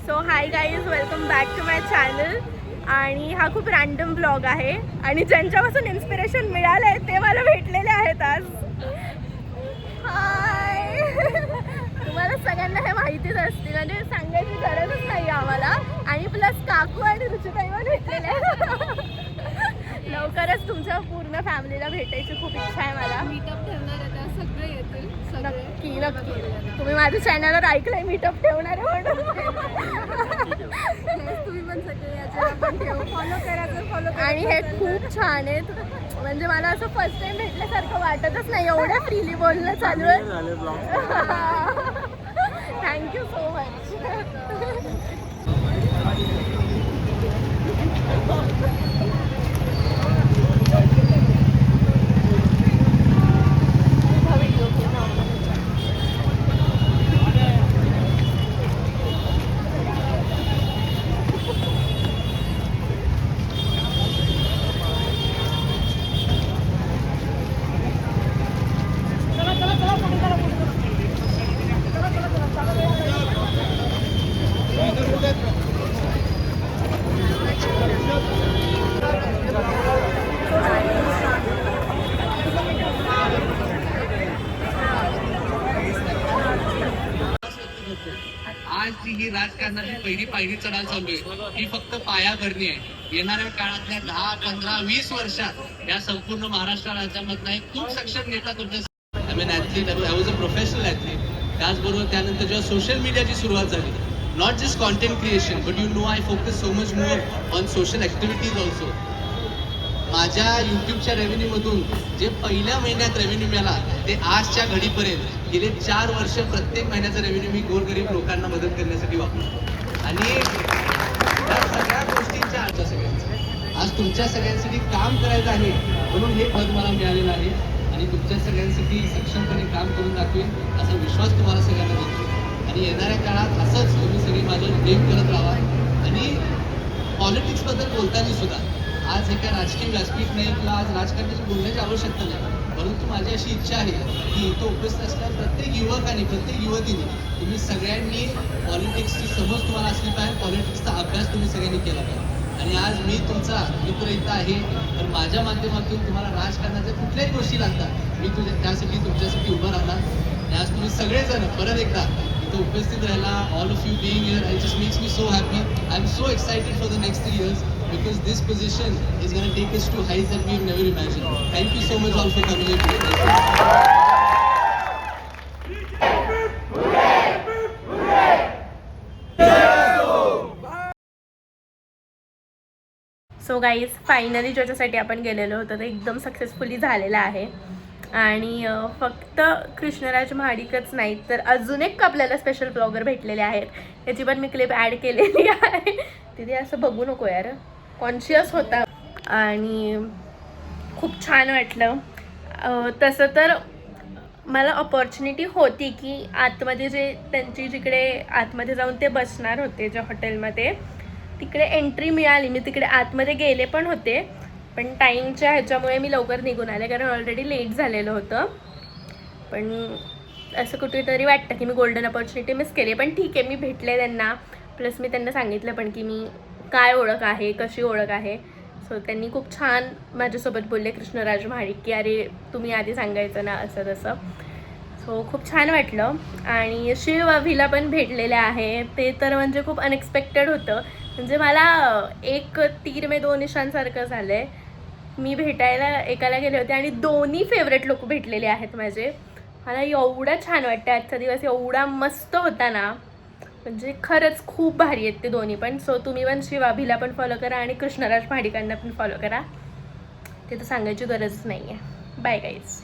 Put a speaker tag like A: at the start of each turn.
A: So hi guys, welcome back to my channel. आणि हा खूप रॅन्डम ब्लॉग आहे आणि ज्यांच्यापासून इन्स्पिरेशन मिळालं आहे ते मला भेटलेले आहेत आज. हाय. तुम्हाला सगळ्यांना हे माहितीच असतील, म्हणजे सांगायची गरजच नाही आम्हाला. आणि प्लस काकू आणि रुचिताई पण भेटलेले आहेत. लवकरच तुमच्या पूर्ण फॅमिलीला भेटायची खूप इच्छा आहे मला.
B: मीटअप ठेवणार आता सगळे येतील.
A: नक्की नक्की. तुम्ही माझ्या चॅनलवर ऐकलंय मीटअप ठेवणार आहे म्हणून.
B: तुम्ही पण सगळे याच्यावर फॉलो करा तर फॉलो करा.
A: आणि हे खूप छान आहेत, म्हणजे मला असं फर्स्ट टाइम भेटल्यासारखं वाटतच नाही, एवढं फ्रीली बोलणं चालू आहे. Thank you so much.
C: आज ही राजकारणाची पहिली पायरी चढायला चालू आहे, ही फक्त पायाभरणी आहे. येणाऱ्या काळातल्या 10, 15, 20 वर्षात या संपूर्ण महाराष्ट्र राज्यामधला एक खूप सक्षम नेता तुमच्या I mean athlete, I was a professional athlete. त्याचबरोबर त्यानंतर जेव्हा सोशल मीडियाची सुरुवात झाली, not just content creation but you know I focus so much more on social activities also. माझ्या यूट्यूबच्या रेव्हेन्यूमधून जे पहिल्या महिन्यात रेव्हेन्यू मिळाला ते आजच्या घडीपर्यंत गेले 4 वर्ष प्रत्येक महिन्याचा रेव्हेन्यू मी गोरगरीब लोकांना मदत करण्यासाठी वापरतो. आणि या सगळ्या गोष्टींच्या आजच्या सगळ्यांचं आज तुमच्या सगळ्यांसाठी काम करायचं आहे, म्हणून हे पद मला मिळालेलं आहे. आणि तुमच्या सगळ्यांसाठी सक्षमपणे काम करून दाखवेन असा विश्वास तुम्हाला सगळ्यांना देतो. आणि येणाऱ्या काळात असंच तुम्ही सगळे माझ्यावर प्रेम करत राहा. आणि पॉलिटिक्सबद्दल बोलताना सुद्धा आज हे काय राजकीय व्यासपीठ नाही किंवा आज राजकारणाची बोलण्याची आवश्यकता नाही, परंतु माझी अशी इच्छा आहे की इथं उपस्थित असणाऱ्या प्रत्येक युवकाने, प्रत्येक युवतीने तुम्ही सगळ्यांनी पॉलिटिक्सची समज तुम्हाला असली पाहिजे, पॉलिटिक्सचा अभ्यास तुम्ही सगळ्यांनी केला पाहिजे. आणि आज मी तुमचा मित्र इथं आहे, तर माझ्या माध्यमातून तुम्हाला राजकारणाच्या कुठल्याही गोष्टी लागतात, मी त्यासाठी तुमच्यासाठी उभं राहणार. आणि आज तुम्ही सगळेजण परत एकदा इथं उपस्थित राहायला, all of you being here, it just makes me so happy. I am so excited for the next 3 years. Because this position is going to take us to heights that we've never imagined. Thank you so much all for coming here today.
A: So guys, finally ज्याच्यासाठी आपण गेलेलो होतो ते एकदम successfully झालेलं आहे. आणि फक्त कृष्णराज महाडिकच नाही तर अजून एक आपल्याला स्पेशल ब्लॉगर भेटलेले आहेत, त्याची पण मी क्लिप ॲड केलेली आहे. तिथे असं बघू नको यार, कॉन्शियस होता आणि खूप छान वाटलं. तसं तर मला अपॉर्च्युनिटी होती की आतमध्ये जे त्यांची जिकडे आतमध्ये जाऊन ते बसणार होते ज्या हॉटेलमध्ये, तिकडे एंट्री मिळाली. मी तिकडे आतमध्ये गेले पण होते, पण टाईमच्या ह्याच्यामुळे मी लवकर निघून आले कारण ऑलरेडी लेट झालेलं होतं. पण असं कुठेतरी वाटतं की मी गोल्डन अपॉर्च्युनिटी मिस केली. पण ठीक आहे, मी भेटले त्यांना, प्लस मी त्यांना सांगितलं पण की मी काय ओळख आहे, कशी ओळख आहे. सो त्यांनी खूप छान माझ्यासोबत बोलले, कृष्णराज महाडिक, की अरे तुम्ही आधी सांगायचं ना असं तसं. सो खूप छान वाटलं. आणि शिवअभिला पण भेटलेले आहे, ते तर म्हणजे खूप अनएक्सपेक्टेड होतं. म्हणजे मला एक तीर में 2 निशांसारखं झालं आहे. मी भेटायला एकाला गेले होते आणि दोन्ही फेवरेट लोक भेटलेले आहेत माझे. मला एवढं छान वाटतं, आजचा दिवस एवढा मस्त होता ना, म्हणजे खरंच खूप भारी आहेत ते दोन्ही पण. सो तुम्ही पण शिवाभिला पण फॉलो करा आणि कृष्णराज महाडिकांना पण फॉलो करा, ते तर सांगायची गरजच नाही आहे. Bye guys.